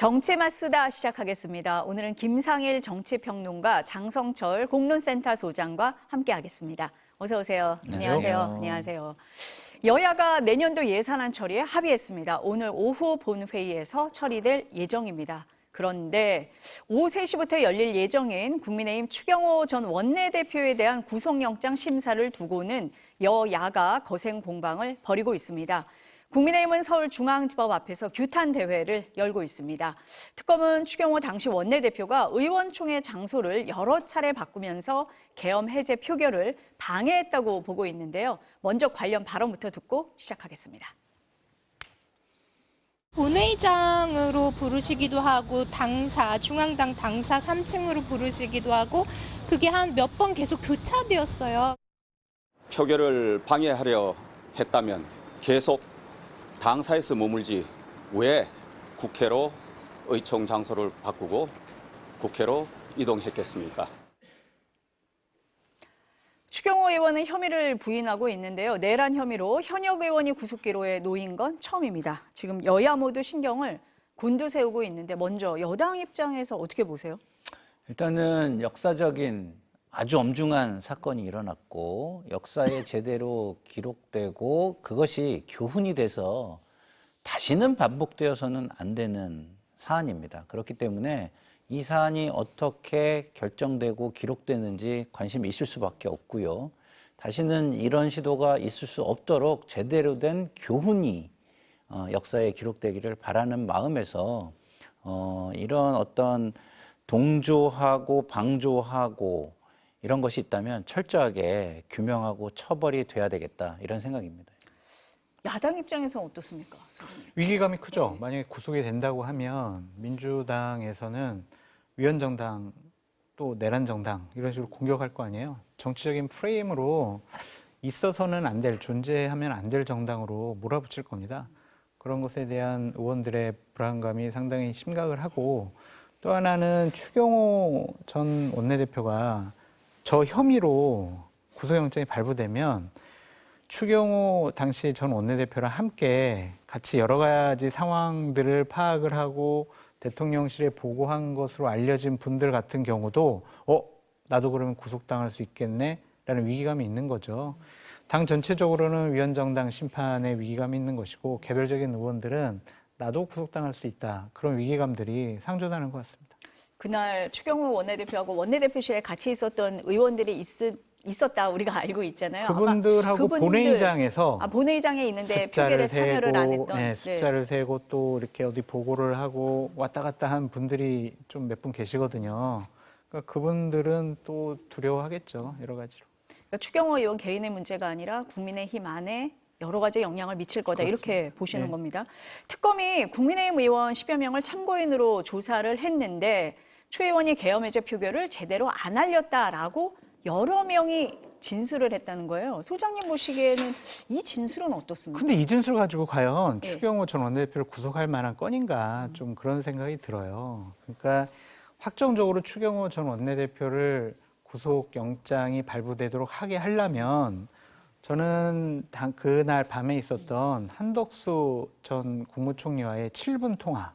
정치맛 수다 시작하겠습니다. 오늘은 김상일 정치평론가, 장성철 공론센터 소장과 함께하겠습니다. 어서 오세요. 안녕하세요. 안녕하세요. 여야가 내년도 예산안 처리에 합의했습니다. 오늘 오후 본회의에서 처리될 예정입니다. 그런데 오후 3시부터 열릴 예정인 국민의힘 추경호 전 원내대표에 대한 구속영장 심사를 두고는 여야가 거센 공방을 벌이고 있습니다. 국민의힘은 서울중앙지법 앞에서 규탄 대회를 열고 있습니다. 특검은 추경호 당시 원내대표가 의원총회 장소를 여러 차례 바꾸면서 계엄 해제 표결을 방해했다고 보고 있는데요. 먼저 관련 발언부터 듣고 시작하겠습니다. 본회의장으로 부르시기도 하고 당사, 중앙당 당사 3층으로 부르시기도 하고 그게 한 몇 번 계속 교차되었어요. 표결을 방해하려 했다면 계속 당사에서 머물지 왜 국회로 의총 장소를 바꾸고 국회로 이동했겠습니까? 추경호 의원은 혐의를 부인하고 있는데요. 내란 혐의로 현역 의원이 구속기로에 놓인 건 처음입니다. 지금 여야 모두 신경을 곤두세우고 있는데 먼저 여당 입장에서 어떻게 보세요? 일단은 역사적인 아주 엄중한 사건이 일어났고 역사에 제대로 기록되고 그것이 교훈이 돼서 다시는 반복되어서는 안 되는 사안입니다. 그렇기 때문에 이 사안이 어떻게 결정되고 기록되는지 관심이 있을 수밖에 없고요. 다시는 이런 시도가 있을 수 없도록 제대로 된 교훈이 역사에 기록되기를 바라는 마음에서 이런 어떤 동조하고 방조하고 이런 것이 있다면 철저하게 규명하고 처벌이 돼야 되겠다 이런 생각입니다. 야당 입장에서는 어떻습니까? 위기감이 크죠. 만약에 구속이 된다고 하면 민주당에서는 위헌정당 또 내란정당 이런 식으로 공격할 거 아니에요. 정치적인 프레임으로 있어서는 안 될, 존재하면 안 될 정당으로 몰아붙일 겁니다. 그런 것에 대한 의원들의 불안감이 상당히 심각을 하고 또 하나는 추경호 전 원내대표가 저 혐의로 구속영장이 발부되면 추경호 당시 전 원내대표랑 함께 같이 여러 가지 상황들을 파악을 하고 대통령실에 보고한 것으로 알려진 분들 같은 경우도 나도 그러면 구속당할 수 있겠네 라는 위기감이 있는 거죠. 당 전체적으로는 위헌정당 심판의 위기감이 있는 것이고 개별적인 의원들은 나도 구속당할 수 있다. 그런 위기감들이 상존하는 것 같습니다. 그날 추경호 원내대표하고 원내대표실에 같이 있었던 의원들이 있었다 우리가 알고 있잖아요. 그분들하고 본회의장에서 본회의장에 있는데 표결에 참여를 안 했던. 네, 숫자를 세고 또 이렇게 어디 보고를 하고 왔다 갔다 한 분들이 좀 몇 분 계시거든요. 그러니까 그분들은 또 두려워하겠죠. 여러 가지로. 그러니까 추경호 의원 개인의 문제가 아니라 국민의힘 안에 여러 가지 영향을 미칠 거다 그렇습니다. 이렇게 보시는 네. 겁니다. 특검이 국민의힘 의원 10여 명을 참고인으로 조사를 했는데 추 의원이 계엄 해제 표결을 제대로 안 알렸다라고 여러 명이 진술을 했다는 거예요. 소장님 보시기에는 이 진술은 어떻습니까? 근데 이 진술 가지고 과연 네. 추경호 전 원내대표를 구속할 만한 건인가 좀 그런 생각이 들어요. 그러니까 확정적으로 추경호 전 원내대표를 구속영장이 발부되도록 하게 하려면 저는 그날 밤에 있었던 한덕수 전 국무총리와의 7분 통화,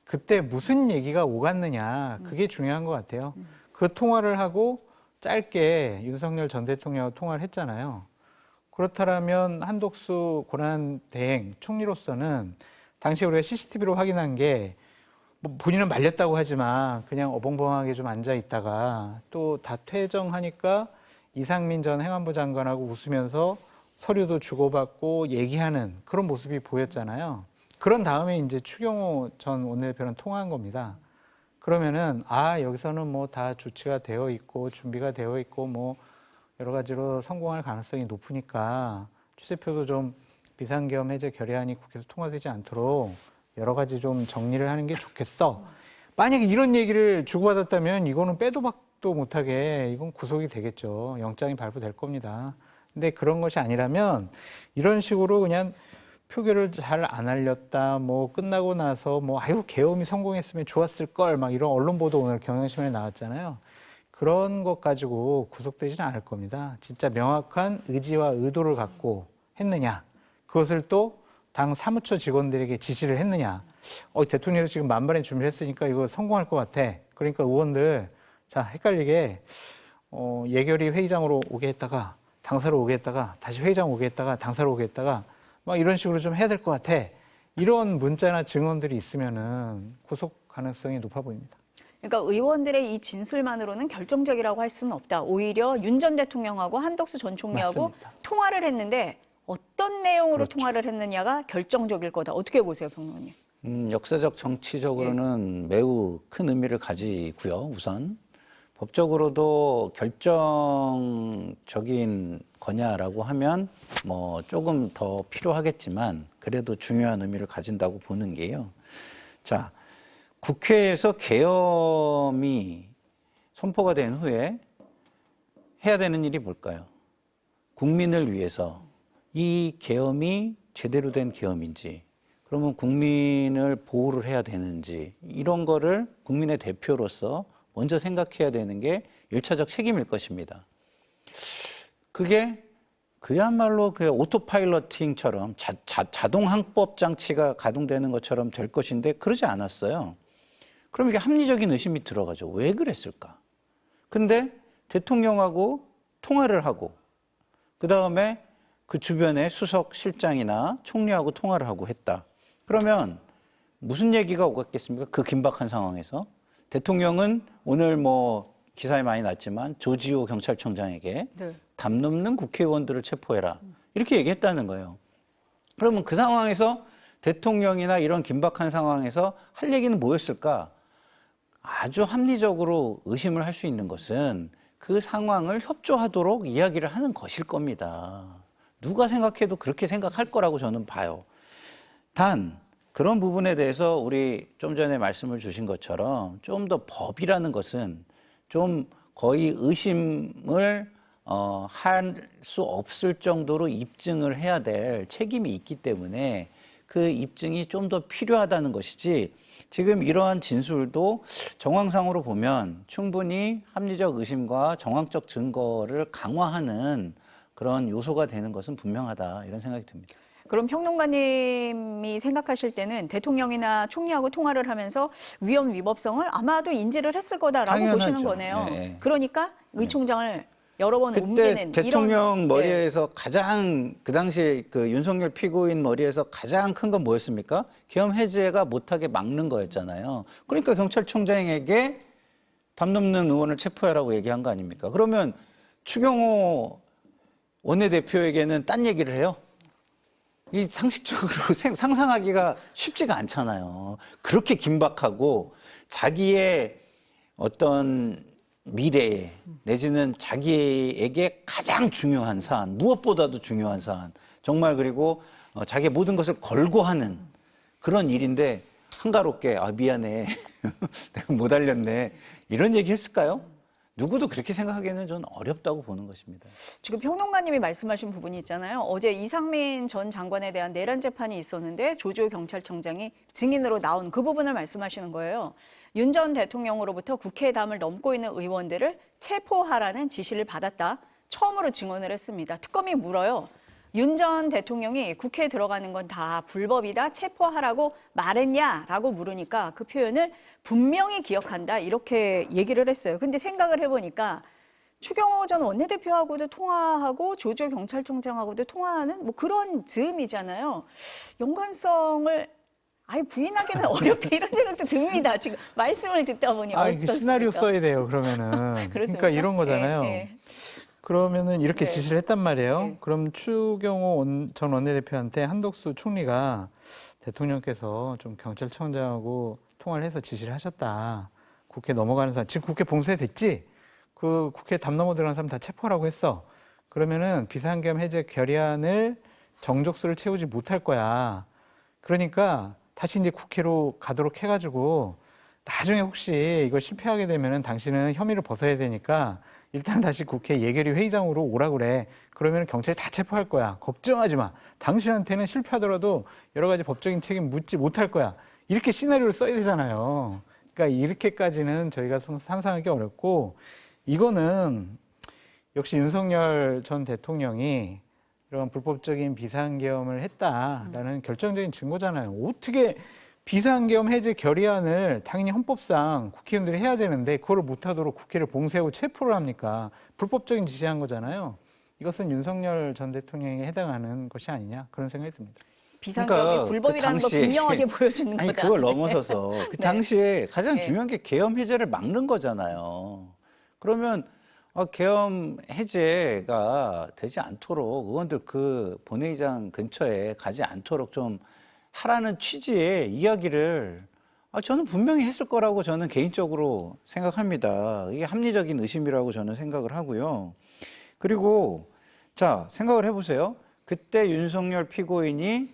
그때 무슨 얘기가 오갔느냐, 그게 중요한 것 같아요. 그 통화를 하고 짧게 윤석열 전 대통령하고 통화를 했잖아요. 그렇다면 한덕수 권한대행 총리로서는 당시 우리가 CCTV로 확인한 게 뭐 본인은 말렸다고 하지만 그냥 어벙벙하게 좀 앉아 있다가 또 다 퇴정하니까 이상민 전 행안부 장관하고 웃으면서 서류도 주고받고 얘기하는 그런 모습이 보였잖아요. 그런 다음에 이제 추경호 전 원내대표랑 통화한 겁니다. 그러면은 여기서는 뭐 다 조치가 되어 있고 준비가 되어 있고 뭐 여러 가지로 성공할 가능성이 높으니까 추 대표도 좀 비상계엄 해제 결의안이 국회에서 통과되지 않도록 여러 가지 좀 정리를 하는 게 좋겠어. 만약에 이런 얘기를 주고받았다면 이거는 빼도 박도 못하게 이건 구속이 되겠죠. 영장이 발부될 겁니다. 근데 그런 것이 아니라면 이런 식으로 그냥 표결을 잘 안 알렸다, 뭐 끝나고 나서 계엄이 성공했으면 좋았을 걸, 막 이런 언론 보도 오늘 경향신문에 나왔잖아요. 그런 것 가지고 구속되지는 않을 겁니다. 진짜 명확한 의지와 의도를 갖고 했느냐, 그것을 또 당 사무처 직원들에게 지시를 했느냐, 대통령이 지금 만반의 준비를 했으니까 이거 성공할 것 같아. 그러니까 의원들 자 헷갈리게 예결위 회의장으로 오게 했다가 당사로 오게 했다가 다시 회의장 오게 했다가 당사로 오게 했다가 막 이런 식으로 좀 해야 될 것 같아. 이런 문자나 증언들이 있으면은 구속 가능성이 높아 보입니다. 그러니까 의원들의 이 진술만으로는 결정적이라고 할 수는 없다. 오히려 윤 전 대통령하고 한덕수 전 총리하고 맞습니다. 통화를 했는데 어떤 내용으로 통화를 했느냐가 결정적일 거다. 어떻게 보세요, 평론님? 역사적 정치적으로는 매우 큰 의미를 가지고요. 우선 법적으로도 결정적인 거냐라고 하면 뭐 조금 더 필요하겠지만 그래도 중요한 의미를 가진다고 보는 게요. 자, 국회에서 계엄이 선포가 된 후에 해야 되는 일이 뭘까요? 국민을 위해서 이 계엄이 제대로 된 계엄인지, 그러면 국민을 보호를 해야 되는지, 이런 거를 국민의 대표로서 먼저 생각해야 되는 게 1차적 책임일 것입니다. 그게 그야말로 그 오토파일러팅처럼 자동 항법 장치가 가동되는 것처럼 될 것인데 그러지 않았어요. 그럼 이게 합리적인 의심이 들어가죠. 왜 그랬을까? 근데 대통령하고 통화를 하고 그다음에 그 주변에 수석 실장이나 총리하고 통화를 하고 했다. 그러면 무슨 얘기가 오갔겠습니까? 그 긴박한 상황에서. 대통령은 오늘 뭐 기사에 많이 났지만 조지호 경찰청장에게 네. 담 넘는 국회의원들을 체포해라. 이렇게 얘기했다는 거예요. 그러면 그 상황에서 대통령이나 이런 긴박한 상황에서 할 얘기는 뭐였을까? 아주 합리적으로 의심을 할 수 있는 것은 그 상황을 협조하도록 이야기를 하는 것일 겁니다. 누가 생각해도 그렇게 생각할 거라고 저는 봐요. 단 그런 부분에 대해서 우리 좀 전에 말씀을 주신 것처럼 좀 더 법이라는 것은 좀 거의 의심을 할 수 없을 정도로 입증을 해야 될 책임이 있기 때문에 그 입증이 좀 더 필요하다는 것이지, 지금 이러한 진술도 정황상으로 보면 충분히 합리적 의심과 정황적 증거를 강화하는 그런 요소가 되는 것은 분명하다, 이런 생각이 듭니다. 그럼 평론가님이 생각하실 때는 대통령이나 총리하고 통화를 하면서 위헌 위법성을 아마도 인지를 했을 거다라고 당연하죠. 보시는 거네요. 네. 그러니까 의총장을 여러 번 그때 옮기는 대통령 이런, 머리에서 가장 그 당시 그 윤석열 피고인 머리에서 가장 큰 건 뭐였습니까? 계엄 해제가 못하게 막는 거였잖아요. 그러니까 경찰청장에게 담 넘는 의원을 체포하라고 얘기한 거 아닙니까? 그러면 추경호 원내대표에게는 딴 얘기를 해요? 이 상식적으로 상상하기가 쉽지가 않잖아요. 그렇게 긴박하고 자기의 어떤 미래에 내지는 자기에게 가장 중요한 사안, 무엇보다도 중요한 사안, 정말 그리고 자기의 모든 것을 걸고 하는 그런 일인데 한가롭게 미안해 내가 못 알렸네 이런 얘기 했을까요? 누구도 그렇게 생각하기에는 저는 어렵다고 보는 것입니다. 지금 평론가님이 말씀하신 부분이 있잖아요. 어제 이상민 전 장관에 대한 내란 재판이 있었는데 조지호 경찰청장이 증인으로 나온 그 부분을 말씀하시는 거예요. 윤 전 대통령으로부터 국회의 담을 넘고 있는 의원들을 체포하라는 지시를 받았다. 처음으로 증언을 했습니다. 특검이 물어요. 윤 전 대통령이 국회에 들어가는 건 다 불법이다, 체포하라고 말했냐라고 물으니까 그 표현을 분명히 기억한다, 이렇게 얘기를 했어요. 근데 생각을 해보니까 추경호 전 원내대표하고도 통화하고 조지호 경찰청장하고도 통화하는 뭐 그런 즈음이잖아요. 연관성을 아예 부인하기는 어렵다, 이런 생각도 듭니다. 지금 말씀을 듣다 보니 이거 어떻습니까? 시나리오 써야 돼요, 그러면은. 그렇습니까? 그러니까 이런 거잖아요. 네. 그러면은 이렇게 네. 지시를 했단 말이에요. 네. 그럼 추경호 전 원내대표한테 한덕수 총리가 대통령께서 좀 경찰청장하고 통화를 해서 지시를 하셨다. 국회 넘어가는 사람, 지금 국회 봉쇄됐지? 그 국회 담 넘어 들어가는 사람 다 체포하라고 했어. 그러면은 비상계엄 해제 결의안을 정족수를 채우지 못할 거야. 그러니까 다시 이제 국회로 가도록 해가지고 나중에 혹시 이거 실패하게 되면은 당신은 혐의를 벗어야 되니까 일단 다시 국회 예결위 회의장으로 오라 그래. 그러면 경찰이 다 체포할 거야. 걱정하지 마. 당신한테는 실패하더라도 여러 가지 법적인 책임 묻지 못할 거야. 이렇게 시나리오를 써야 되잖아요. 그러니까 이렇게까지는 저희가 상상하기 어렵고, 이거는 역시 윤석열 전 대통령이 이런 불법적인 비상계엄을 했다라는 결정적인 증거잖아요. 어떻게 비상계엄 해제 결의안을 당연히 헌법상 국회의원들이 해야 되는데 그걸 못하도록 국회를 봉쇄하고 체포를 합니까? 불법적인 지시한 거잖아요. 이것은 윤석열 전 대통령에 해당하는 것이 아니냐 그런 생각이 듭니다. 비상계엄이 그러니까 불법이라는 걸 분명하게 보여주는 아니 거다. 그걸 넘어서서 그 네. 당시에 가장 네. 중요한 게 계엄 해제를 막는 거잖아요. 그러면 계엄 해제가 되지 않도록 의원들 그 본회의장 근처에 가지 않도록 좀 하라는 취지의 이야기를 저는 분명히 했을 거라고 저는 개인적으로 생각합니다. 이게 합리적인 의심이라고 저는 생각을 하고요. 그리고 자, 생각을 해보세요. 그때 윤석열 피고인이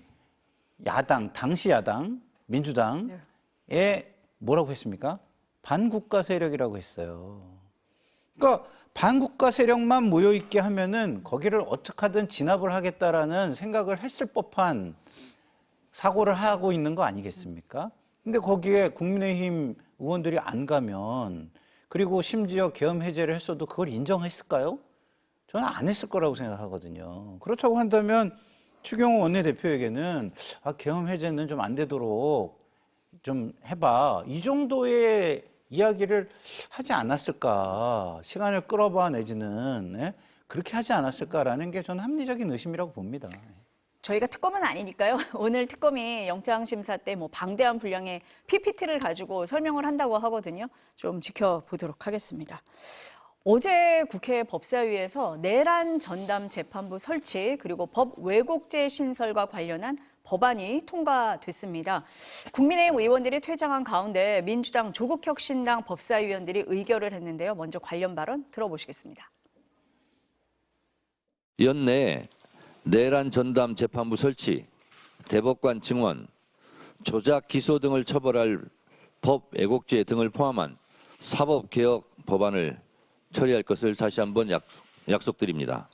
야당, 당시 야당, 민주당에 뭐라고 했습니까? 반국가 세력이라고 했어요. 그러니까 반국가 세력만 모여있게 하면은 거기를 어떻게 하든 진압을 하겠다라는 생각을 했을 법한 사고를 하고 있는 거 아니겠습니까? 근데 거기에 국민의힘 의원들이 안 가면 그리고 심지어 계엄 해제를 했어도 그걸 인정했을까요? 저는 안 했을 거라고 생각하거든요. 그렇다고 한다면 추경호 원내대표에게는 계엄 해제는 좀 안 되도록 좀 해봐. 이 정도의 이야기를 하지 않았을까. 시간을 끌어봐 내지는 그렇게 하지 않았을까라는 게 저는 합리적인 의심이라고 봅니다. 저희가 특검은 아니니까요. 오늘 특검이 영장심사 때 뭐 방대한 분량의 PPT를 가지고 설명을 한다고 하거든요. 좀 지켜보도록 하겠습니다. 어제 국회 법사위에서 내란 전담 재판부 설치 그리고 법 왜곡죄 신설과 관련한 법안이 통과됐습니다. 국민의힘 의원들이 퇴장한 가운데 민주당 조국혁신당 법사위원들이 의결을 했는데요. 먼저 관련 발언 들어보시겠습니다. 연내에 내란 전담 재판부 설치, 대법관 증원, 조작 기소 등을 처벌할 법 왜곡죄 등을 포함한 사법개혁 법안을 처리할 것을 다시 한번 약속드립니다.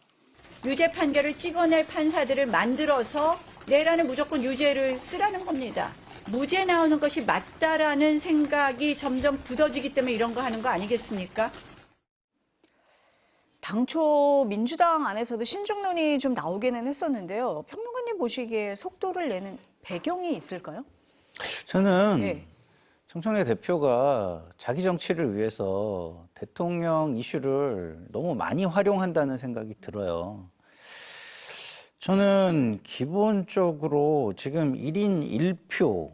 유죄 판결을 찍어낼 판사들을 만들어서 내란을 무조건 유죄를 쓰라는 겁니다. 무죄 나오는 것이 맞다라는 생각이 점점 굳어지기 때문에 이런 거 하는 거 아니겠습니까? 당초 민주당 안에서도 신중론이 좀 나오기는 했었는데요. 평론가님 보시기에 속도를 내는 배경이 있을까요? 저는 네. 정청래 대표가 자기 정치를 위해서 대통령 이슈를 너무 많이 활용한다는 생각이 들어요. 저는 기본적으로 지금 1인 1표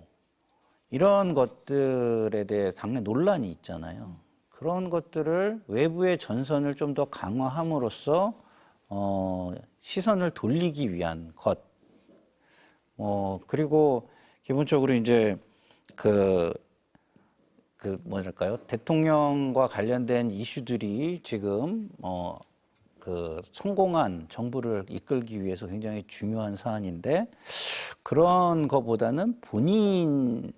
이런 것들에 대해 당내 논란이 있잖아요. 그런 것들을 외부의 전선을 좀 더 강화함으로써 시선을 돌리기 위한 것. 그리고 기본적으로 이제 뭐랄까요? 대통령과 관련된 이슈들이 지금 성공한 정부를 이끌기 위해서 굉장히 중요한 사안인데 그런 거보다는 본인이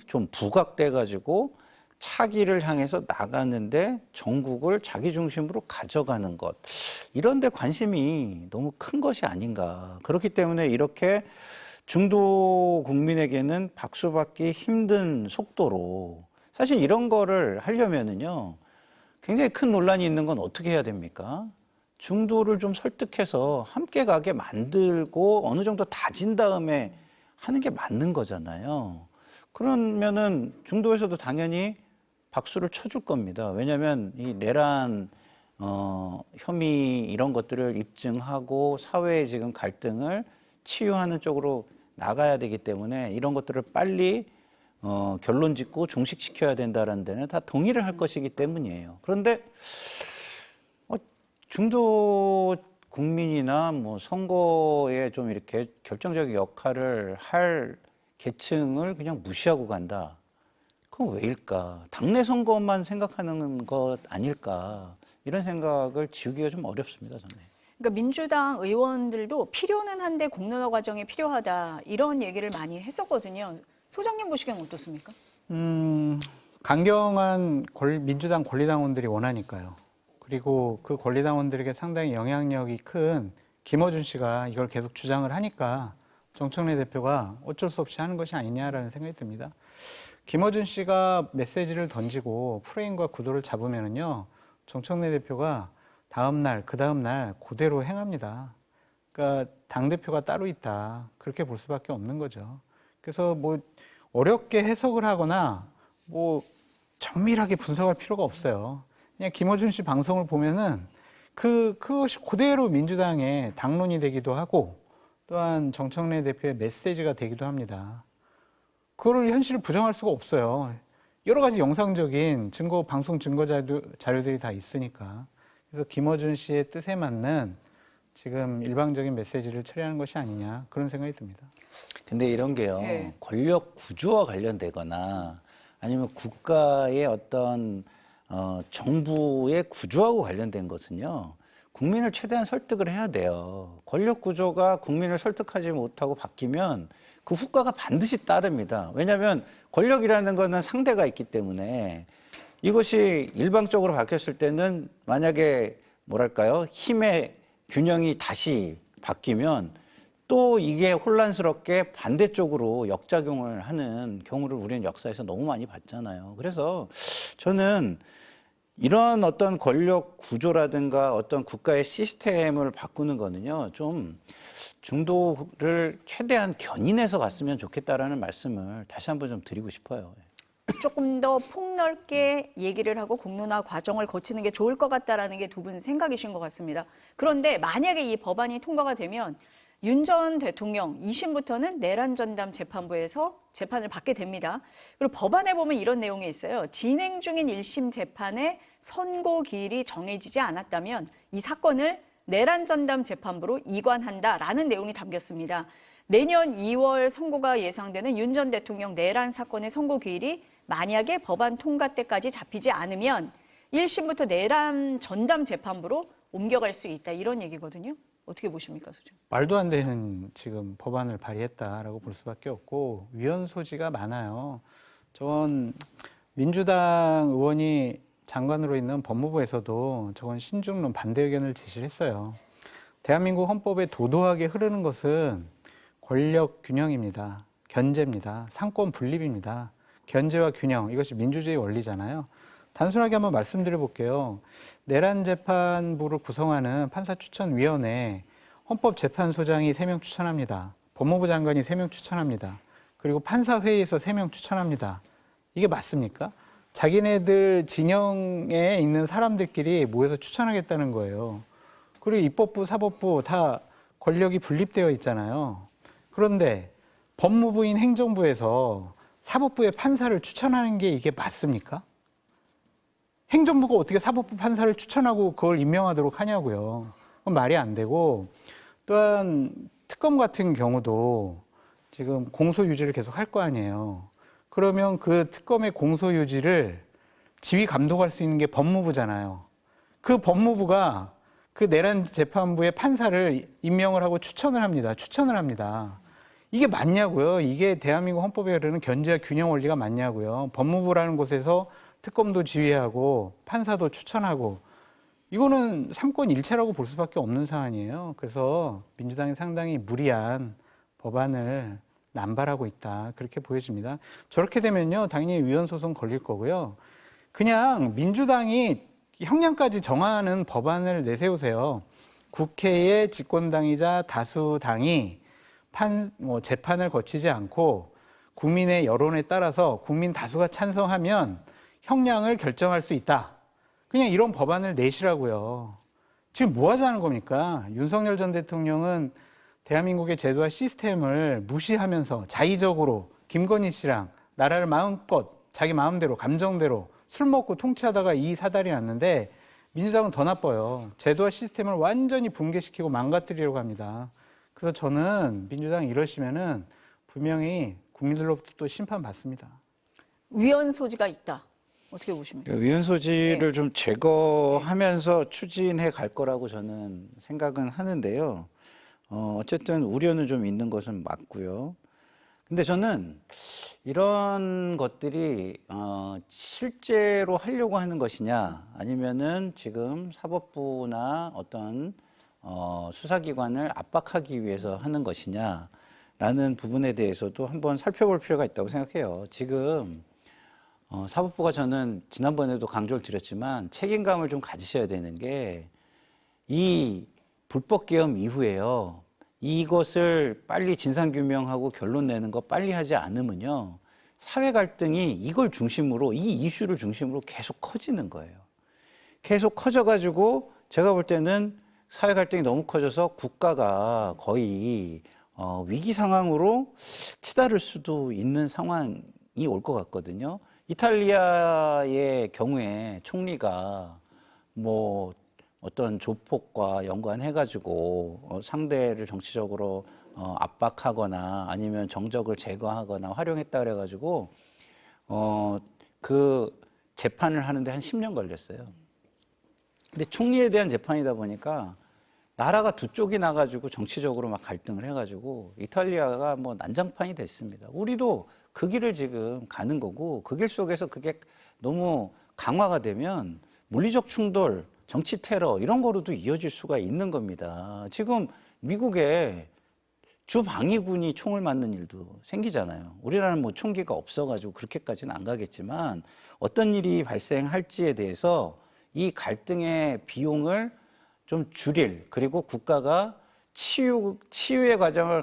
좀 부각돼 가지고 차기를 향해서 나가는데 전국을 자기 중심으로 가져가는 것 이런 데 관심이 너무 큰 것이 아닌가. 그렇기 때문에 이렇게 중도 국민에게는 박수받기 힘든 속도로 사실 이런 거를 하려면은요 굉장히 큰 논란이 있는 건 어떻게 해야 됩니까? 중도를 좀 설득해서 함께 가게 만들고 어느 정도 다진 다음에 하는 게 맞는 거잖아요. 그러면은 중도에서도 당연히 박수를 쳐줄 겁니다. 왜냐하면 이 내란 혐의 이런 것들을 입증하고 사회의 지금 갈등을 치유하는 쪽으로 나가야 되기 때문에 이런 것들을 빨리 결론 짓고 종식시켜야 된다는 데는 다 동의를 할 것이기 때문이에요. 그런데 중도 국민이나 뭐 선거에 좀 이렇게 결정적인 역할을 할 계층을 그냥 무시하고 간다. 그건 왜일까? 당내 선거만 생각하는 것 아닐까? 이런 생각을 지우기가 좀 어렵습니다, 저는. 그러니까 민주당 의원들도 필요는 한데 공론화 과정이 필요하다 이런 얘기를 많이 했었거든요. 소장님 보시기엔 어떻습니까? 강경한 민주당 권리당원들이 원하니까요. 그리고 그 권리당원들에게 상당히 영향력이 큰 김어준 씨가 이걸 계속 주장을 하니까 정청래 대표가 어쩔 수 없이 하는 것이 아니냐라는 생각이 듭니다. 김어준 씨가 메시지를 던지고 프레임과 구도를 잡으면은요, 정청래 대표가 다음 날, 그 다음 날 그대로 행합니다. 그러니까 당대표가 따로 있다. 그렇게 볼 수밖에 없는 거죠. 그래서 뭐 어렵게 해석을 하거나 뭐 정밀하게 분석할 필요가 없어요. 그냥 김어준 씨 방송을 보면은 그것이 그대로 민주당의 당론이 되기도 하고 또한 정청래 대표의 메시지가 되기도 합니다. 그거를 현실을 부정할 수가 없어요. 여러 가지 영상적인 증거, 방송 증거 자료들이 다 있으니까. 그래서 김어준 씨의 뜻에 맞는 지금 일방적인 메시지를 처리하는 것이 아니냐 그런 생각이 듭니다. 근데 이런 게요. 네. 권력 구조와 관련되거나 아니면 국가의 어떤 정부의 구조하고 관련된 것은요. 국민을 최대한 설득을 해야 돼요. 권력 구조가 국민을 설득하지 못하고 바뀌면 그 후과가 반드시 따릅니다. 왜냐하면 권력이라는 거는 상대가 있기 때문에 이것이 일방적으로 바뀌었을 때는 만약에 뭐랄까요? 힘의 균형이 다시 바뀌면 또 이게 혼란스럽게 반대쪽으로 역작용을 하는 경우를 우리는 역사에서 너무 많이 봤잖아요. 그래서 저는 이런 어떤 권력 구조라든가 어떤 국가의 시스템을 바꾸는 거는요, 좀 중도를 최대한 견인해서 갔으면 좋겠다라는 말씀을 다시 한번 좀 드리고 싶어요. 조금 더 폭넓게 얘기를 하고 공론화 과정을 거치는 게 좋을 것 같다라는 게 두 분 생각이신 것 같습니다. 그런데 만약에 이 법안이 통과가 되면 윤 전 대통령 2심부터는 내란 전담 재판부에서 재판을 받게 됩니다. 그리고 법안에 보면 이런 내용이 있어요. 진행 중인 1심 재판의 선고 기일이 정해지지 않았다면 이 사건을 내란 전담 재판부로 이관한다라는 내용이 담겼습니다. 내년 2월 선고가 예상되는 윤 전 대통령 내란 사건의 선고 기일이 만약에 법안 통과 때까지 잡히지 않으면 1심부터 내란 전담 재판부로 옮겨갈 수 있다. 이런 얘기거든요. 어떻게 보십니까, 소장? 말도 안 되는 지금 법안을 발의했다라고 볼 수밖에 없고 위헌 소지가 많아요. 전 민주당 의원이 장관으로 있는 법무부에서도 저건 신중론 반대 의견을 제시를 했어요. 대한민국 헌법에 도도하게 흐르는 것은 권력 균형입니다. 견제입니다. 상권 분립입니다. 견제와 균형, 이것이 민주주의 원리잖아요. 단순하게 한번 말씀드려 볼게요. 내란 재판부를 구성하는 판사추천위원회, 헌법재판소장이 3명 추천합니다. 법무부 장관이 3명 추천합니다. 그리고 판사회의에서 3명 추천합니다. 이게 맞습니까? 자기네들 진영에 있는 사람들끼리 모여서 추천하겠다는 거예요. 그리고 입법부, 사법부 다 권력이 분립되어 있잖아요. 그런데 법무부인 행정부에서 사법부의 판사를 추천하는 게 이게 맞습니까? 행정부가 어떻게 사법부 판사를 추천하고 그걸 임명하도록 하냐고요. 그건 말이 안 되고, 또한 특검 같은 경우도 지금 공소 유지를 계속 할 거 아니에요. 그러면 그 특검의 공소 유지를 지휘 감독할 수 있는 게 법무부잖아요. 그 법무부가 그 내란 재판부의 판사를 임명을 하고 추천을 합니다. 이게 맞냐고요? 이게 대한민국 헌법에 흐르는 견제와 균형 원리가 맞냐고요? 법무부라는 곳에서 특검도 지휘하고 판사도 추천하고, 이거는 삼권일체라고 볼 수밖에 없는 사안이에요. 그래서 민주당이 상당히 무리한 법안을 남발하고 있다, 그렇게 보여집니다. 저렇게 되면요, 당연히 위헌 소송 걸릴 거고요. 그냥 민주당이 형량까지 정하는 법안을 내세우세요. 국회의 집권당이자 다수당이 재판을 거치지 않고 국민의 여론에 따라서 국민 다수가 찬성하면 형량을 결정할 수 있다. 그냥 이런 법안을 내시라고요. 지금 뭐 하자는 겁니까? 윤석열 전 대통령은 대한민국의 제도와 시스템을 무시하면서 자의적으로 김건희 씨랑 나라를 마음껏 자기 마음대로 감정대로 술 먹고 통치하다가 이 사달이 났는데, 민주당은 더 나빠요. 제도와 시스템을 완전히 붕괴시키고 망가뜨리려고 합니다. 그래서 저는 민주당 이러시면은 분명히 국민들로부터 또 심판받습니다. 위헌 소지가 있다. 어떻게 보십니까? 위헌 소지를 좀 제거하면서 추진해 갈 거라고 저는 생각은 하는데요. 어쨌든 우려는 좀 있는 것은 맞고요. 근데 저는 이런 것들이 실제로 하려고 하는 것이냐, 아니면은 지금 사법부나 어떤 수사기관을 압박하기 위해서 하는 것이냐라는 부분에 대해서도 한번 살펴볼 필요가 있다고 생각해요. 지금 사법부가, 저는 지난번에도 강조를 드렸지만 책임감을 좀 가지셔야 되는 게, 이 불법 계엄 이후에요, 이것을 빨리 진상규명하고 결론 내는 거 빨리 하지 않으면요, 사회 갈등이 이걸 중심으로, 이 이슈를 중심으로 계속 커지는 거예요. 계속 커져가지고 제가 볼 때는 사회 갈등이 너무 커져서 국가가 거의 위기 상황으로 치달을 수도 있는 상황이 올 것 같거든요. 이탈리아의 경우에 총리가 뭐 어떤 조폭과 연관해가지고 상대를 정치적으로 압박하거나 아니면 정적을 제거하거나 활용했다 그래가지고 그 재판을 하는데 한 10년 걸렸어요. 근데 총리에 대한 재판이다 보니까 나라가 두 쪽이 나가지고 정치적으로 막 갈등을 해가지고 이탈리아가 뭐 난장판이 됐습니다. 우리도 그 길을 지금 가는 거고 그 길 속에서 그게 너무 강화가 되면 물리적 충돌, 정치 테러 이런 거로도 이어질 수가 있는 겁니다. 지금 미국에 주방위군이 총을 맞는 일도 생기잖아요. 우리나라는 뭐 총기가 없어가지고 그렇게까지는 안 가겠지만 어떤 일이 발생할지에 대해서 이 갈등의 비용을 좀 줄일, 그리고 국가가 치유의 과정을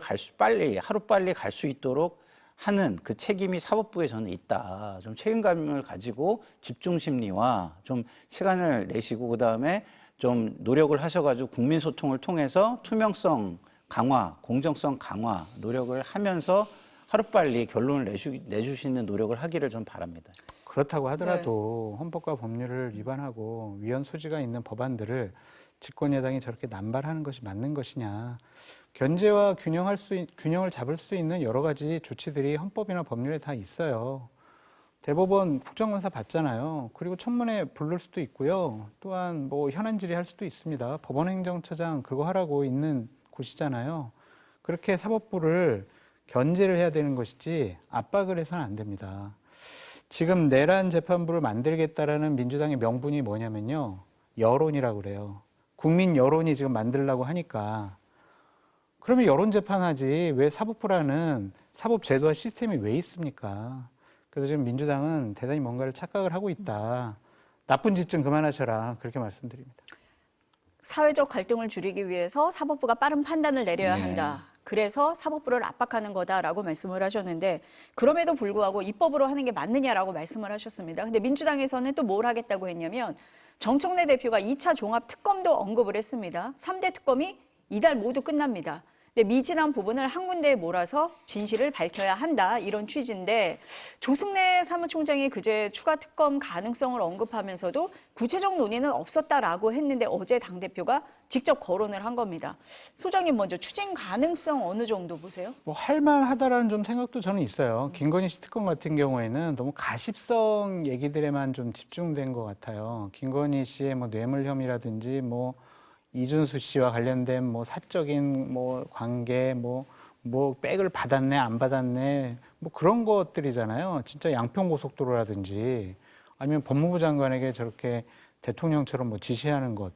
하루빨리 갈 수 있도록 하는 그 책임이 사법부에 저는 있다. 좀 책임감을 가지고 집중 심리와 좀 시간을 내시고 그다음에 좀 노력을 하셔가지고 국민 소통을 통해서 투명성 강화, 공정성 강화 노력을 하면서 하루빨리 결론을 내주시는 노력을 하기를 좀 바랍니다. 그렇다고 하더라도 헌법과 법률을 위반하고 위헌 소지가 있는 법안들을 집권 여당이 저렇게 남발하는 것이 맞는 것이냐. 견제와 균형을 잡을 수 있는 여러 가지 조치들이 헌법이나 법률에 다 있어요. 대법원 국정감사 받잖아요. 그리고 청문회 부를 수도 있고요. 또한 뭐 현안 질의할 수도 있습니다. 법원행정처장 그거 하라고 있는 곳이잖아요. 그렇게 사법부를 견제를 해야 되는 것이지 압박을 해서는 안 됩니다. 지금 내란 재판부를 만들겠다라는 민주당의 명분이 뭐냐면요. 여론이라고 그래요. 국민 여론이 지금 만들려고 하니까 그러면 여론 재판하지 왜 사법부라는 사법 제도와 시스템이 왜 있습니까? 그래서 지금 민주당은 대단히 뭔가를 착각을 하고 있다. 나쁜 짓 좀 그만하셔라. 그렇게 말씀드립니다. 사회적 갈등을 줄이기 위해서 사법부가 빠른 판단을 내려야 한다. 그래서 사법부를 압박하는 거다라고 말씀을 하셨는데 그럼에도 불구하고 입법으로 하는 게 맞느냐라고 말씀을 하셨습니다. 근데 민주당에서는 또 뭘 하겠다고 했냐면 정청래 대표가 2차 종합특검도 언급을 했습니다. 3대 특검이 이달 모두 끝납니다. 근데 미진한 부분을 한 군데에 몰아서 진실을 밝혀야 한다 이런 취지인데 조승래 사무총장이 그제 추가 특검 가능성을 언급하면서도 구체적 논의는 없었다라고 했는데 어제 당대표가 직접 거론을 한 겁니다. 소장님 먼저 추진 가능성 어느 정도 보세요? 뭐 할만하다라는 좀 생각도 저는 있어요. 김건희 씨 특검 같은 경우에는 너무 가십성 얘기들에만 좀 집중된 것 같아요. 김건희 씨의 뭐 뇌물 혐의라든지 뭐 이준수 씨와 관련된 뭐 사적인 뭐 관계 뭐 백을 받았네 안 받았네 뭐 그런 것들이잖아요. 진짜 양평고속도로라든지 아니면 법무부 장관에게 저렇게 대통령처럼 뭐 지시하는 것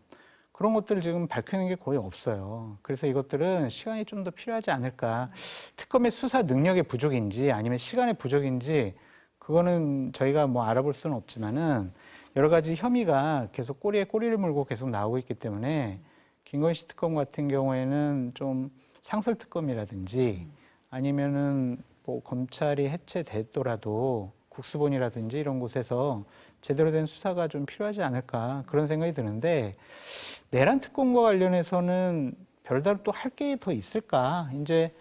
그런 것들을 지금 밝히는 게 거의 없어요. 그래서 이것들은 시간이 좀 더 필요하지 않을까. 특검의 수사 능력의 부족인지 아니면 시간의 부족인지 그거는 저희가 뭐 알아볼 수는 없지만은 여러 가지 혐의가 계속 꼬리에 꼬리를 물고 계속 나오고 있기 때문에 김건희 씨 특검 같은 경우에는 좀 상설 특검이라든지 아니면은 뭐 검찰이 해체됐더라도 국수본이라든지 이런 곳에서 제대로 된 수사가 좀 필요하지 않을까 그런 생각이 드는데 내란 특검과 관련해서는 별다른 또 할 게 더 있을까? 이제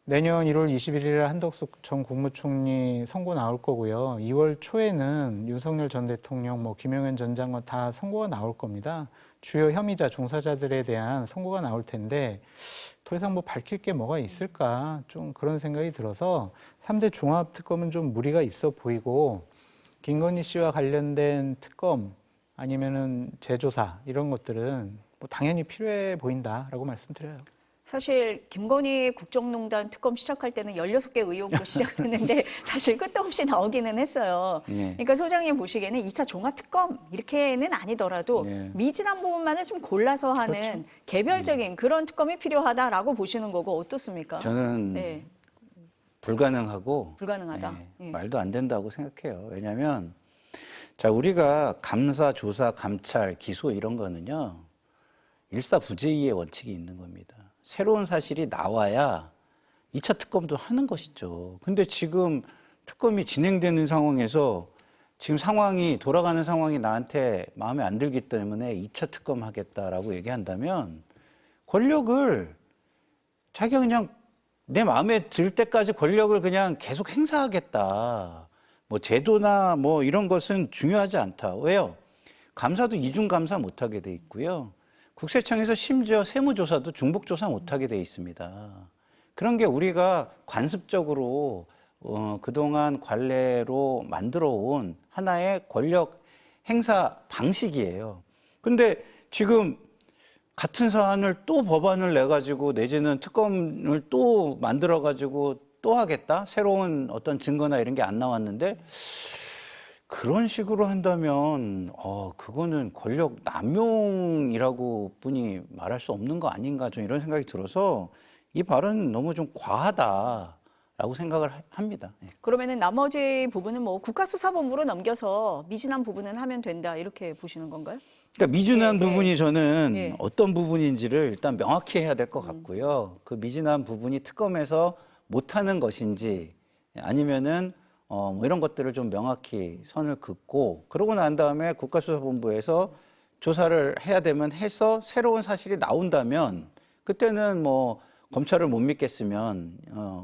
내년 1월 21일에 한덕수 전 국무총리 선고 나올 거고요. 2월 초에는 윤석열 전 대통령, 뭐 김용현 전 장관 다 선고가 나올 겁니다. 주요 혐의자, 종사자들에 대한 선고가 나올 텐데 더 이상 뭐 밝힐 게 뭐가 있을까? 좀 그런 생각이 들어서 3대 종합특검은 좀 무리가 있어 보이고 김건희 씨와 관련된 특검 아니면은 재조사 이런 것들은 뭐 당연히 필요해 보인다라고 말씀드려요. 사실 김건희 국정농단 특검 시작할 때는 16개 의혹으로 시작했는데 사실 끝도 없이 나오기는 했어요. 그러니까 소장님 보시기에는 2차 종합특검 이렇게는 아니더라도 미진한 부분만을 좀 골라서 하는 개별적인 그런 특검이 필요하다라고 보시는 거고 어떻습니까? 저는 불가능하고 불가능하다. 말도 안 된다고 생각해요. 왜냐하면 자 우리가 감사, 조사, 감찰, 기소 이런 거는요. 일사부재의의 원칙이 있는 겁니다. 새로운 사실이 나와야 2차 특검도 하는 것이죠. 근데 지금 특검이 진행되는 상황에서 지금 상황이 돌아가는 상황이 나한테 마음에 안 들기 때문에 2차 특검 하겠다라고 얘기한다면 권력을 자기가 그냥 내 마음에 들 때까지 권력을 그냥 계속 행사하겠다. 뭐 제도나 뭐 이런 것은 중요하지 않다. 왜요? 감사도 이중 감사 못하게 돼 있고요. 국세청에서 심지어 세무조사도 중복조사 못하게 돼 있습니다. 그런 게 우리가 관습적으로 그동안 관례로 만들어 온 하나의 권력 행사 방식이에요. 근데 지금 같은 사안을 또 법안을 내가지고 내지는 특검을 또 만들어가지고 또 하겠다? 새로운 어떤 증거나 이런 게 안 나왔는데 그런 식으로 한다면 그거는 권력 남용이라고 뿐이 말할 수 없는 거 아닌가 좀 이런 생각이 들어서 이 발언은 너무 좀 과하다라고 생각을 합니다. 그러면은 나머지 부분은 뭐 국가수사본부로 넘겨서 미진한 부분은 하면 된다 이렇게 보시는 건가요? 그러니까 미진한 예, 부분이 저는 예. 어떤 부분인지를 일단 명확히 해야 될 것 같고요. 그 미진한 부분이 특검에서 못하는 것인지 아니면은 뭐 이런 것들을 좀 명확히 선을 긋고 그러고 난 다음에 국가수사본부에서 조사를 해야 되면 해서 새로운 사실이 나온다면 그때는 뭐 검찰을 못 믿겠으면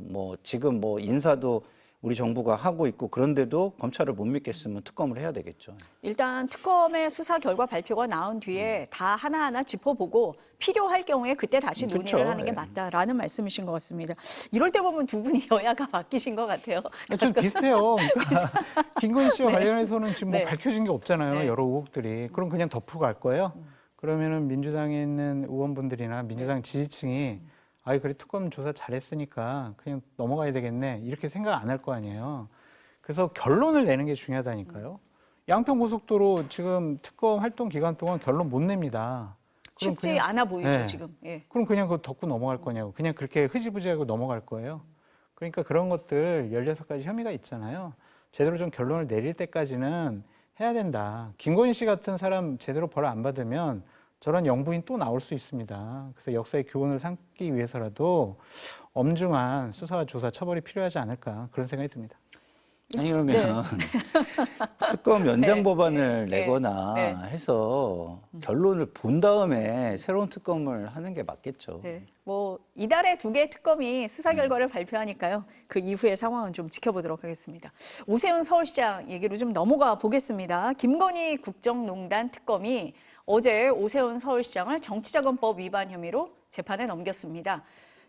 뭐 지금 뭐 인사도 우리 정부가 하고 있고 그런데도 검찰을 못 믿겠으면 특검을 해야 되겠죠. 일단 특검의 수사 결과 발표가 나온 뒤에 다 하나하나 짚어보고 필요할 경우에 그때 다시 논의를 그렇죠. 하는 게 예. 맞다라는 말씀이신 것 같습니다. 이럴 때 보면 두 분이 여야가 바뀌신 것 같아요. 좀 비슷해요. 그러니까 김건희 씨와 네. 관련해서는 지금 뭐 네. 밝혀진 게 없잖아요. 네. 여러 의혹들이. 그럼 그냥 덮고 갈 거예요? 그러면은 민주당에 있는 의원분들이나 민주당 지지층이 아이 그래 특검 조사 잘했으니까 그냥 넘어가야 되겠네 이렇게 생각 안 할 거 아니에요. 그래서 결론을 내는 게 중요하다니까요. 양평고속도로 지금 특검 활동 기간 동안 결론 못 냅니다. 그럼 쉽지 그냥- 않아 보이죠 네. 지금. 예. 그럼 그냥 그거 덮고 넘어갈 거냐고. 그냥 그렇게 흐지부지하고 넘어갈 거예요. 그러니까 그런 것들 16가지 혐의가 있잖아요. 제대로 좀 결론을 내릴 때까지는 해야 된다. 김건희 씨 같은 사람 제대로 벌 안 받으면 저런 영부인 또 나올 수 있습니다. 그래서 역사의 교훈을 삼기 위해서라도 엄중한 수사와 조사 처벌이 필요하지 않을까 그런 생각이 듭니다. 아니 그러면 특검 연장 네. 법안을 네. 내거나 네. 해서 결론을 본 다음에 새로운 특검을 하는 게 맞겠죠. 네. 뭐 이달에 2개 특검이 수사 결과를 발표하니까요. 그 이후의 상황은 좀 지켜보도록 하겠습니다. 오세훈 서울시장 얘기로 좀 넘어가 보겠습니다. 김건희 국정농단 특검이 어제 오세훈 서울시장을 정치자금법 위반 혐의로 재판에 넘겼습니다.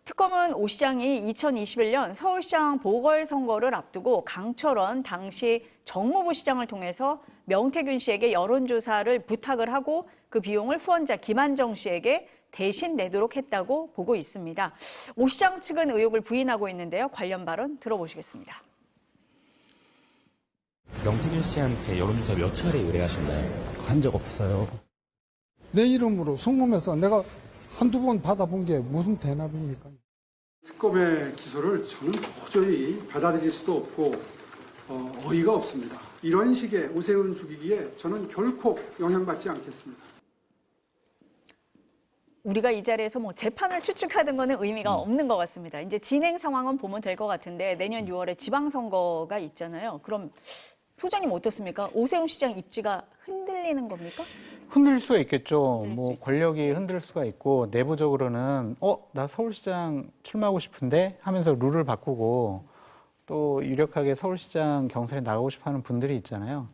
특검은 오 시장이 2021년 서울시장 보궐선거를 앞두고 강철원 당시 정무부 시장을 통해서 명태균 씨에게 여론조사를 부탁을 하고 그 비용을 후원자 김한정 씨에게 대신 내도록 했다고 보고 있습니다. 오 시장 측은 의혹을 부인하고 있는데요. 관련 발언 들어보시겠습니다. 명태균 씨한테 여론조사 몇 차례 의뢰하셨나요? 한 적 없어요. 내 이름으로 송금해서 내가 한두 번 받아본 게 무슨 대납입니까? 특검의 기소를 저는 도저히 받아들일 수도 없고 어이가 없습니다. 이런 식의 오세훈 죽이기에 저는 결코 영향받지 않겠습니다. 우리가 이 자리에서 뭐 재판을 추측하는 거는 의미가 없는 것 같습니다. 이제 진행 상황은 보면 될 것 같은데 내년 6월에 지방선거가 있잖아요. 그럼 소장님 어떻습니까? 오세훈 시장 입지가 흔들리는 겁니까? 흔들 수가 있겠죠. 뭐 권력이 흔들 수가 있고 내부적으로는 나 서울시장 출마하고 싶은데 하면서 룰을 바꾸고 또 유력하게 서울시장 경선에 나가고 싶어하는 분들이 있잖아요.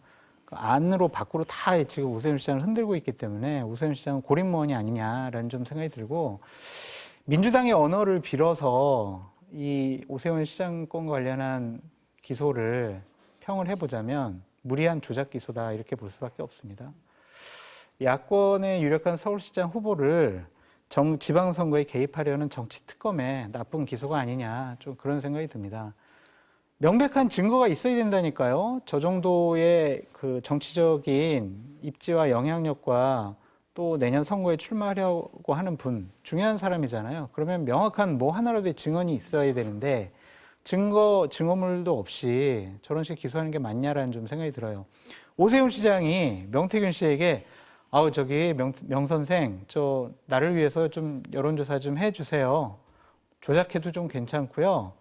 그 안으로 밖으로 다 지금 오세훈 시장을 흔들고 있기 때문에 오세훈 시장은 고립무원이 아니냐라는 좀 생각이 들고 민주당의 언어를 빌어서 이 오세훈 시장권과 관련한 기소를 평을 해보자면 무리한 조작 기소다 이렇게 볼 수밖에 없습니다. 야권의 유력한 서울시장 후보를 지방선거에 개입하려는 정치 특검의 나쁜 기소가 아니냐 좀 그런 생각이 듭니다. 명백한 증거가 있어야 된다니까요. 저 정도의 그 정치적인 입지와 영향력과 또 내년 선거에 출마하려고 하는 분 중요한 사람이잖아요. 그러면 명확한 뭐 하나라도 증언이 있어야 되는데 증거물도 없이 저런 식 기소하는 게 맞냐라는 좀 생각이 들어요. 오세훈 시장이 명태균 씨에게 명 선생 나를 위해서 좀 여론조사 좀 해주세요. 조작해도 좀 괜찮고요.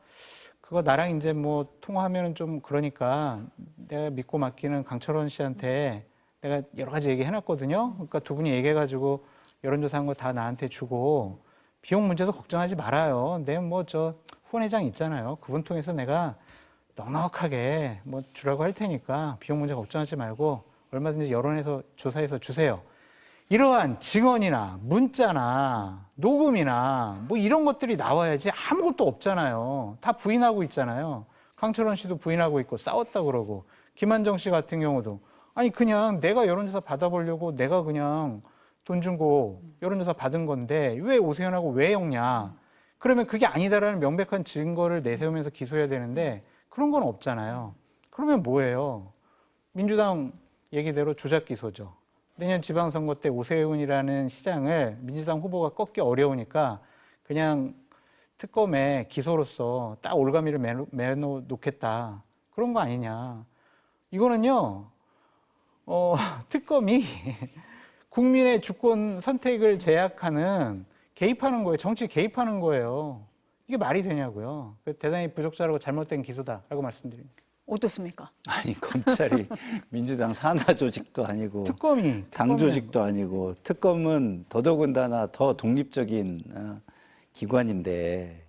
그거 나랑 이제 뭐 통화하면은 좀 그러니까 내가 믿고 맡기는 강철원 씨한테 내가 여러 가지 얘기해놨거든요. 그러니까 두 분이 얘기해가지고 여론조사한 거 다 나한테 주고 비용 문제도 걱정하지 말아요. 내 뭐 저 후원회장 있잖아요. 그분 통해서 내가 넉넉하게 뭐 주라고 할 테니까 비용 문제 걱정하지 말고 얼마든지 여론에서 조사해서 주세요. 이러한 증언이나 문자나 녹음이나 뭐 이런 것들이 나와야지 아무것도 없잖아요. 다 부인하고 있잖아요. 강철원 씨도 부인하고 있고 싸웠다 그러고 김한정 씨 같은 경우도 아니 그냥 내가 여론조사 받아보려고 내가 그냥 돈 준 거 여론조사 받은 건데 왜 오세훈하고 왜 엮냐. 그러면 그게 아니다라는 명백한 증거를 내세우면서 기소해야 되는데 그런 건 없잖아요. 그러면 뭐예요? 민주당 얘기대로 조작 기소죠. 내년 지방선거 때 오세훈이라는 시장을 민주당 후보가 꺾기 어려우니까 그냥 특검에 기소로서 딱 올가미를 매놓겠다. 그런 거 아니냐. 이거는요, 특검이 국민의 주권 선택을 제약하는 개입하는 거예요. 정치 개입하는 거예요. 이게 말이 되냐고요. 대단히 부적절하고 잘못된 기소다라고 말씀드립니다. 어떻습니까? 아니 검찰이 민주당 산하 조직도 아니고 특검이 당 조직도 아니고 특검은 더더군다나 더 독립적인 기관인데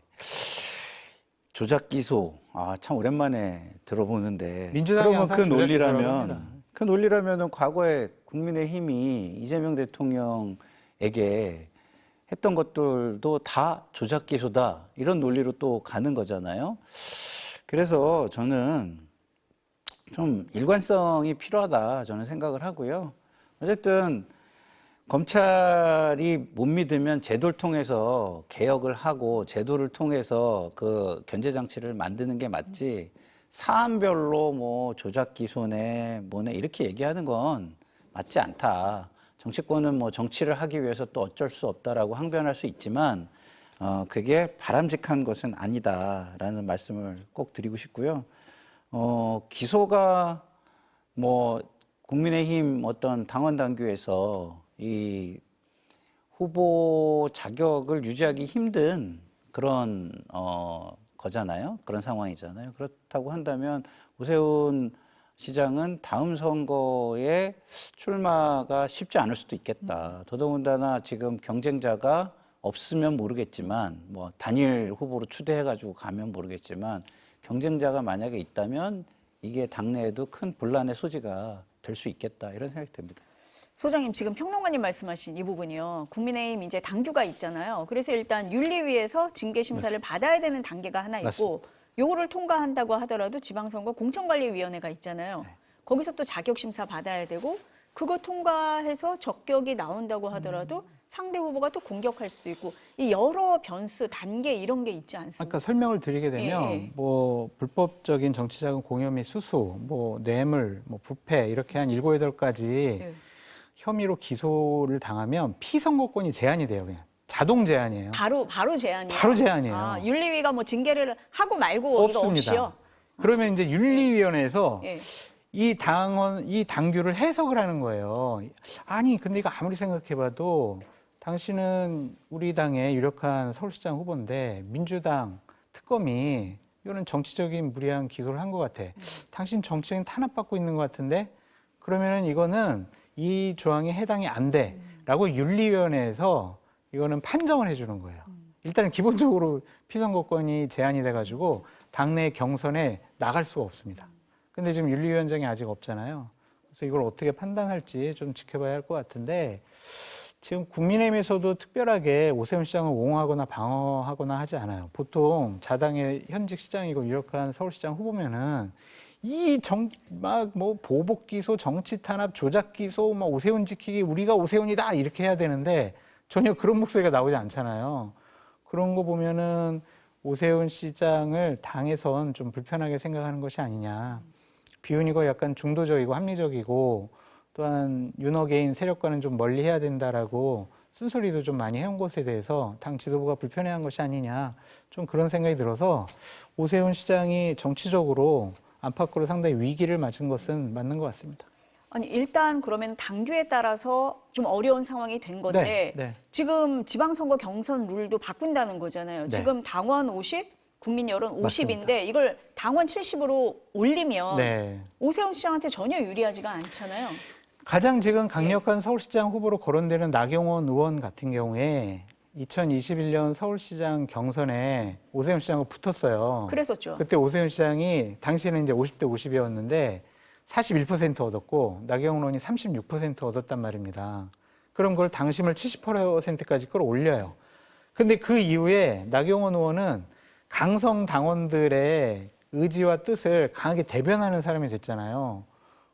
조작 기소 참 오랜만에 들어보는데 민주당이 그러면 항상 조작 기소라고 합니다. 그 논리라면은 과거에 국민의힘이 이재명 대통령에게 했던 것들도 다 조작 기소다 이런 논리로 또 가는 거잖아요. 그래서 저는 좀 일관성이 필요하다 저는 생각을 하고요. 어쨌든 검찰이 못 믿으면 제도를 통해서 개혁을 하고 제도를 통해서 그 견제 장치를 만드는 게 맞지 사안별로 뭐 조작 기소네 뭐네 이렇게 얘기하는 건 맞지 않다. 정치권은 뭐 정치를 하기 위해서 또 어쩔 수 없다라고 항변할 수 있지만 그게 바람직한 것은 아니다라는 말씀을 꼭 드리고 싶고요. 기소가 뭐 국민의힘 어떤 당원 당규에서 이 후보 자격을 유지하기 힘든 그런 거잖아요. 그런 상황이잖아요. 그렇다고 한다면 오세훈 시장은 다음 선거에 출마가 쉽지 않을 수도 있겠다. 더더군다나 지금 경쟁자가 없으면 모르겠지만 뭐 단일 후보로 추대해가지고 가면 모르겠지만 경쟁자가 만약에 있다면 이게 당내에도 큰 분란의 소지가 될 수 있겠다 이런 생각이 듭니다. 소장님 지금 평론가님 말씀하신 이 부분이요. 국민의힘 이제 당규가 있잖아요. 그래서 일단 윤리위에서 징계 심사를 받아야 되는 단계가 하나 있고 맞습니다. 요거를 통과한다고 하더라도 지방선거 공천관리위원회가 있잖아요. 거기서 또 자격 심사 받아야 되고 그거 통과해서 적격이 나온다고 하더라도 상대 후보가 또 공격할 수도 있고 이 여러 변수, 단계 이런 게 있지 않습니까? 아까 설명을 드리게 되면 예. 뭐 불법적인 정치자금 공여 및 수수, 뭐 뇌물, 뭐 부패 이렇게 한 7, 8가지 예. 혐의로 기소를 당하면 피선거권이 제한이 돼요. 그냥 자동 제한이에요. 바로 제한이에요. 바로 제한이에요. 윤리위가 뭐 징계를 하고 말고 이거 없습니다. 없이요. 그러면 이제 윤리위원회에서 예. 이 당규를 해석을 하는 거예요. 아니, 근데 이거 아무리 생각해봐도 당신은 우리 당의 유력한 서울시장 후보인데 민주당 특검이 이거는 정치적인 무리한 기소를 한 것 같아. 당신 정치적인 탄압받고 있는 것 같은데 그러면은 이거는 이 조항에 해당이 안 돼라고 윤리위원회에서 이거는 판정을 해주는 거예요. 일단은 기본적으로 피선거권이 제한이 돼가지고 당내 경선에 나갈 수가 없습니다. 근데 지금 윤리위원장이 아직 없잖아요. 그래서 이걸 어떻게 판단할지 좀 지켜봐야 할 것 같은데 지금 국민의힘에서도 특별하게 오세훈 시장을 옹호하거나 방어하거나 하지 않아요. 보통 자당의 현직 시장이고 유력한 서울시장 후보면은 막 뭐 보복 기소, 정치 탄압, 조작 기소, 막 오세훈 지키기, 우리가 오세훈이다 이렇게 해야 되는데 전혀 그런 목소리가 나오지 않잖아요. 그런 거 보면은 오세훈 시장을 당에선 좀 불편하게 생각하는 것이 아니냐. 비윤이가 약간 중도적이고 합리적이고 또한 윤어게인 세력과는 좀 멀리해야 된다라고 쓴소리도 좀 많이 해온 것에 대해서 당 지도부가 불편해한 것이 아니냐. 좀 그런 생각이 들어서 오세훈 시장이 정치적으로 안팎으로 상당히 위기를 맞은 것은 맞는 것 같습니다. 아니 일단 그러면 당규에 따라서 좀 어려운 상황이 된 건데 네. 지금 지방선거 경선 룰도 바꾼다는 거잖아요. 네. 지금 당원 50, 국민 여론 맞습니다. 50인데 이걸 당원 70으로 올리면 네. 오세훈 시장한테 전혀 유리하지가 않잖아요. 가장 지금 강력한 서울시장 후보로 거론되는 나경원 의원 같은 경우에 2021년 서울시장 경선에 오세훈 시장과 붙었어요. 그랬었죠. 그때 오세훈 시장이 당시에는 이제 50대 50이었는데 41% 얻었고 나경원 의원이 36% 얻었단 말입니다. 그럼 그걸 당심을 70%까지 끌어올려요. 근데 그 이후에 나경원 의원은 강성 당원들의 의지와 뜻을 강하게 대변하는 사람이 됐잖아요.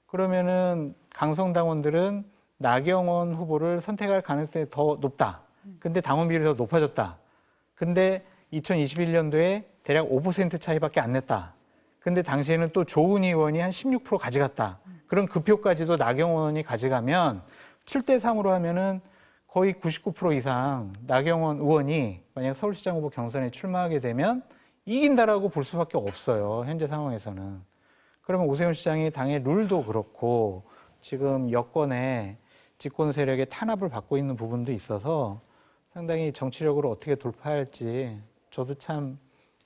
그러면은 강성 당원들은 나경원 후보를 선택할 가능성이 더 높다. 근데 당원 비율이 더 높아졌다. 근데 2021년도에 대략 5% 차이밖에 안 냈다. 근데 당시에는 또 조은희 의원이 한 16% 가져갔다. 그런 그 표까지도 나경원 의원이 가져가면 7대 3으로 하면은 거의 99% 이상 나경원 의원이 만약 서울시장 후보 경선에 출마하게 되면 이긴다라고 볼 수밖에 없어요. 현재 상황에서는. 그러면 오세훈 시장이 당의 룰도 그렇고 지금 여권의 집권 세력의 탄압을 받고 있는 부분도 있어서 상당히 정치력으로 어떻게 돌파할지 저도 참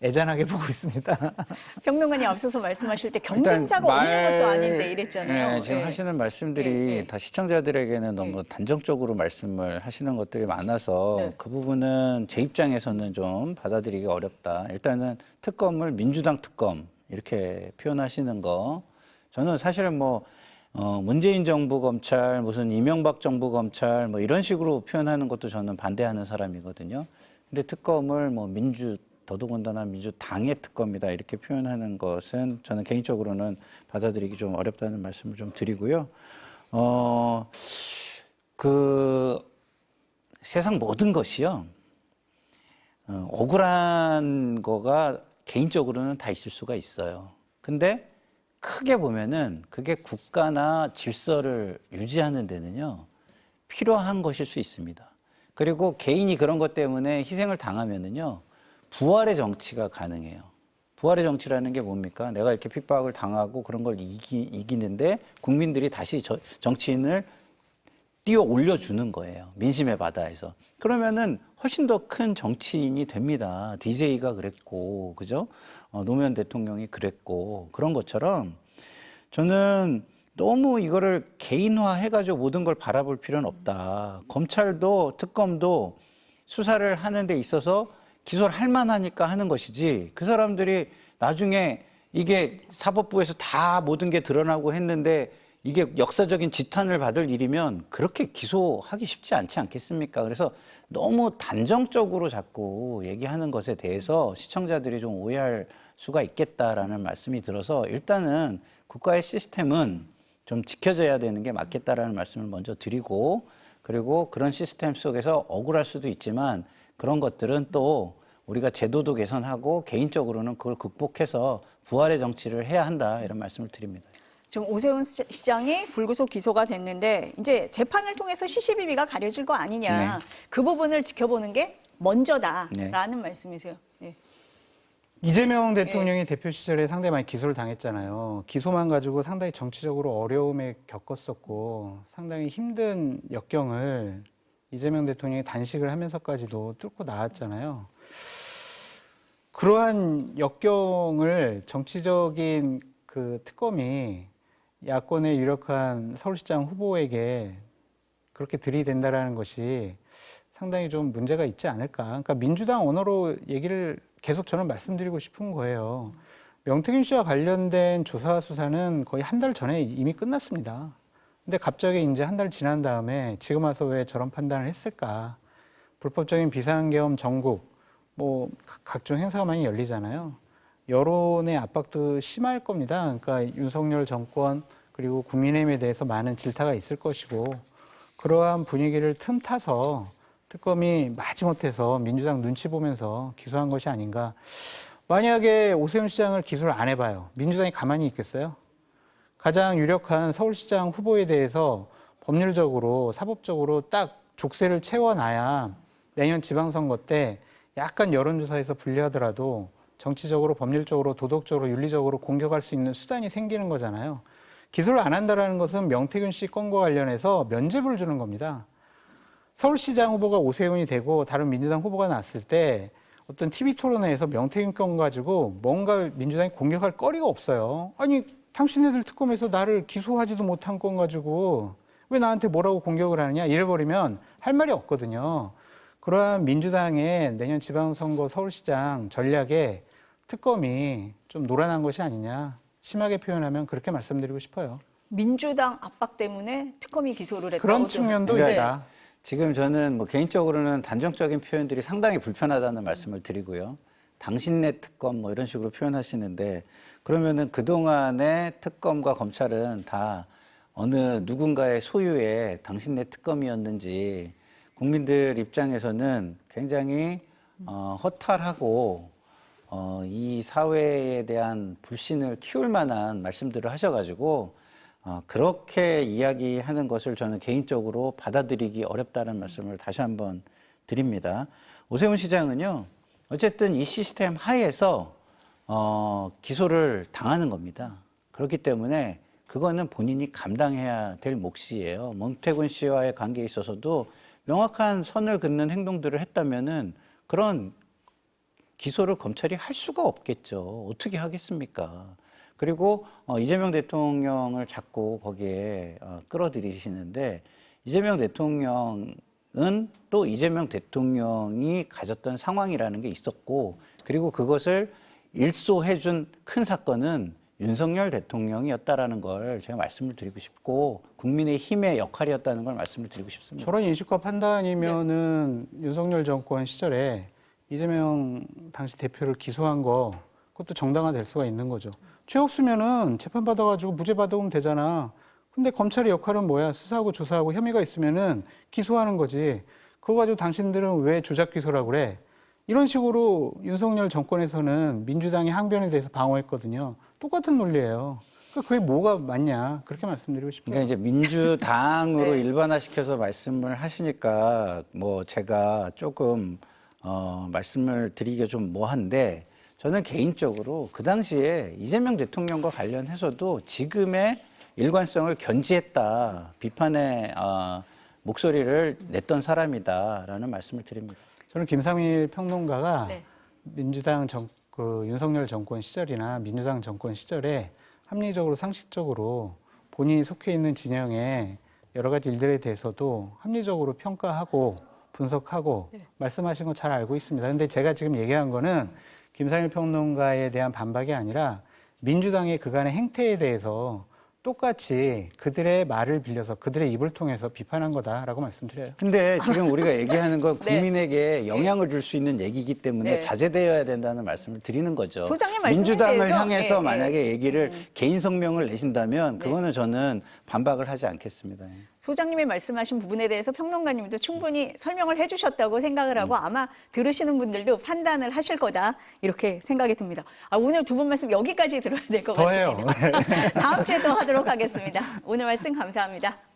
애잔하게 보고 있습니다. 평론가님 앞서서 말씀하실 때 경쟁자가 없는 것도 아닌데 이랬잖아요. 네, 지금 예. 하시는 말씀들이 예. 다 시청자들에게는 너무 단정적으로 말씀을 하시는 것들이 많아서 네. 그 부분은 제 입장에서는 좀 받아들이기 어렵다. 일단은 특검을 민주당 특검 이렇게 표현하시는 거 저는 사실은 뭐 문재인 정부 검찰, 무슨 이명박 정부 검찰 뭐 이런 식으로 표현하는 것도 저는 반대하는 사람이거든요. 근데 특검을 뭐 더더군다나 민주당의 특검이다 이렇게 표현하는 것은 저는 개인적으로는 받아들이기 좀 어렵다는 말씀을 좀 드리고요. 세상 모든 것이요. 억울한 거가 개인적으로는 다 있을 수가 있어요. 근데 크게 보면은 그게 국가나 질서를 유지하는 데는요, 필요한 것일 수 있습니다. 그리고 개인이 그런 것 때문에 희생을 당하면은요, 부활의 정치가 가능해요. 부활의 정치라는 게 뭡니까? 내가 이렇게 핍박을 당하고 그런 걸 이기는데 국민들이 다시 정치인을 띄워 올려주는 거예요. 민심의 바다에서. 그러면은 훨씬 더 큰 정치인이 됩니다. DJ가 그랬고, 그죠? 노무현 대통령이 그랬고, 그런 것처럼 저는 너무 이거를 개인화해가지고 모든 걸 바라볼 필요는 없다. 검찰도 특검도 수사를 하는 데 있어서 기소를 할 만하니까 하는 것이지 그 사람들이 나중에 이게 사법부에서 다 모든 게 드러나고 했는데 이게 역사적인 지탄을 받을 일이면 그렇게 기소하기 쉽지 않지 않겠습니까? 그래서 너무 단정적으로 자꾸 얘기하는 것에 대해서 시청자들이 좀 오해할 수가 있겠다라는 말씀이 들어서 일단은 국가의 시스템은 좀 지켜져야 되는 게 맞겠다라는 말씀을 먼저 드리고 그리고 그런 시스템 속에서 억울할 수도 있지만 그런 것들은 또 우리가 제도도 개선하고 개인적으로는 그걸 극복해서 부활의 정치를 해야 한다 이런 말씀을 드립니다. 지금 오세훈 시장이 불구속 기소가 됐는데 이제 재판을 통해서 시시비비가 가려질 거 아니냐. 네. 그 부분을 지켜보는 게 먼저다라는 말씀이세요. 네. 이재명 대통령이 대표 시절에 상당히 많이 기소를 당했잖아요. 기소만 가지고 상당히 정치적으로 어려움에 겪었었고 상당히 힘든 역경을 이재명 대통령이 단식을 하면서까지도 뚫고 나왔잖아요. 그러한 역경을 정치적인 그 특검이 야권의 유력한 서울시장 후보에게 그렇게 들이댄다라는 것이 상당히 좀 문제가 있지 않을까. 그러니까 민주당 언어로 얘기를 계속 저는 말씀드리고 싶은 거예요. 명태균 씨와 관련된 조사 수사는 거의 한 달 전에 이미 끝났습니다. 근데 갑자기 이제 한 달 지난 다음에 지금 와서 왜 저런 판단을 했을까? 불법적인 비상계엄 전국, 뭐 각종 행사가 많이 열리잖아요. 여론의 압박도 심할 겁니다. 그러니까 윤석열 정권 그리고 국민의힘에 대해서 많은 질타가 있을 것이고 그러한 분위기를 틈타서 특검이 마지못해서 민주당 눈치 보면서 기소한 것이 아닌가. 만약에 오세훈 시장을 기소를 안 해봐요. 민주당이 가만히 있겠어요? 가장 유력한 서울시장 후보에 대해서 법률적으로 사법적으로 딱 족쇄를 채워놔야 내년 지방선거 때 약간 여론조사에서 불리하더라도 정치적으로 법률적으로 도덕적으로 윤리적으로 공격할 수 있는 수단이 생기는 거잖아요. 기소를 안 한다는 것은 명태균 씨 건과 관련해서 면죄부를 주는 겁니다. 서울시장 후보가 오세훈이 되고 다른 민주당 후보가 났을 때 어떤 TV 토론회에서 명태균 건 가지고 뭔가 민주당이 공격할 거리가 없어요. 아니 당신네들 특검에서 나를 기소하지도 못한 건 가지고 왜 나한테 뭐라고 공격을 하느냐 이래버리면 할 말이 없거든요. 그러한 민주당의 내년 지방선거 서울시장 전략에 특검이 좀 노란한 것이 아니냐 심하게 표현하면 그렇게 말씀드리고 싶어요. 민주당 압박 때문에 특검이 기소를 했다고. 그런 측면도 네. 있다. 지금 저는 뭐 개인적으로는 단정적인 표현들이 상당히 불편하다는 말씀을 드리고요. 당신네 특검 뭐 이런 식으로 표현하시는데 그러면은 그동안의 특검과 검찰은 다 어느 누군가의 소유의 당신네 특검이었는지 국민들 입장에서는 굉장히 허탈하고 이 사회에 대한 불신을 키울 만한 말씀들을 하셔가지고 그렇게 이야기하는 것을 저는 개인적으로 받아들이기 어렵다는 말씀을 다시 한번 드립니다. 오세훈 시장은요, 어쨌든 이 시스템 하에서 기소를 당하는 겁니다. 그렇기 때문에 그거는 본인이 감당해야 될 몫이에요. 명태균 씨와의 관계에 있어서도 명확한 선을 긋는 행동들을 했다면은 그런 기소를 검찰이 할 수가 없겠죠. 어떻게 하겠습니까? 그리고 이재명 대통령을 자꾸 거기에 끌어들이시는데 이재명 대통령은 또 이재명 대통령이 가졌던 상황이라는 게 있었고 그리고 그것을 일소해준 큰 사건은 윤석열 대통령이었다라는 걸 제가 말씀을 드리고 싶고 국민의힘의 역할이었다는 걸 말씀을 드리고 싶습니다. 저런 인식과 판단이면은 윤석열 정권 시절에 이재명 당시 대표를 기소한 거 그것도 정당화될 수가 있는 거죠. 죄 없으면은 재판 받아가지고 무죄 받아오면 되잖아. 근데 검찰의 역할은 뭐야? 수사하고 조사하고 혐의가 있으면은 기소하는 거지. 그거 가지고 당신들은 왜 조작 기소라고 그래? 이런 식으로 윤석열 정권에서는 민주당의 항변에 대해서 방어했거든요. 똑같은 논리예요. 그게 뭐가 맞냐? 그렇게 말씀드리고 싶어요. 그러니까 이제 민주당으로 네. 일반화시켜서 말씀을 하시니까 뭐 제가 조금 말씀을 드리기가 좀 뭐한데 저는 개인적으로 그 당시에 이재명 대통령과 관련해서도 지금의 일관성을 견지했다. 비판의 목소리를 냈던 사람이다라는 말씀을 드립니다. 저는 김상일 평론가가 네. 민주당 윤석열 정권 시절이나 민주당 정권 시절에 합리적으로 상식적으로 본인이 속해 있는 진영의 여러 가지 일들에 대해서도 합리적으로 평가하고 분석하고 네. 말씀하신 거 잘 알고 있습니다. 그런데 제가 지금 얘기한 거는 김상일 평론가에 대한 반박이 아니라 민주당의 그간의 행태에 대해서 똑같이 그들의 말을 빌려서 그들의 입을 통해서 비판한 거다라고 말씀드려요. 근데 지금 우리가 얘기하는 건 네. 국민에게 영향을 줄 수 있는 얘기이기 때문에 네. 자제되어야 된다는 말씀을 드리는 거죠. 소장님 말씀에 민주당을 대해서, 향해서 예, 예. 만약에 얘기를 개인 성명을 내신다면 그거는 저는 반박을 하지 않겠습니다. 소장님이 말씀하신 부분에 대해서 평론가님도 충분히 설명을 해주셨다고 생각을 하고 아마 들으시는 분들도 판단을 하실 거다 이렇게 생각이 듭니다. 오늘 두 분 말씀 여기까지 들어야 될 것 더 해요. 같습니다. 다음 주에 또 하도록 하겠습니다. 오늘 말씀 감사합니다.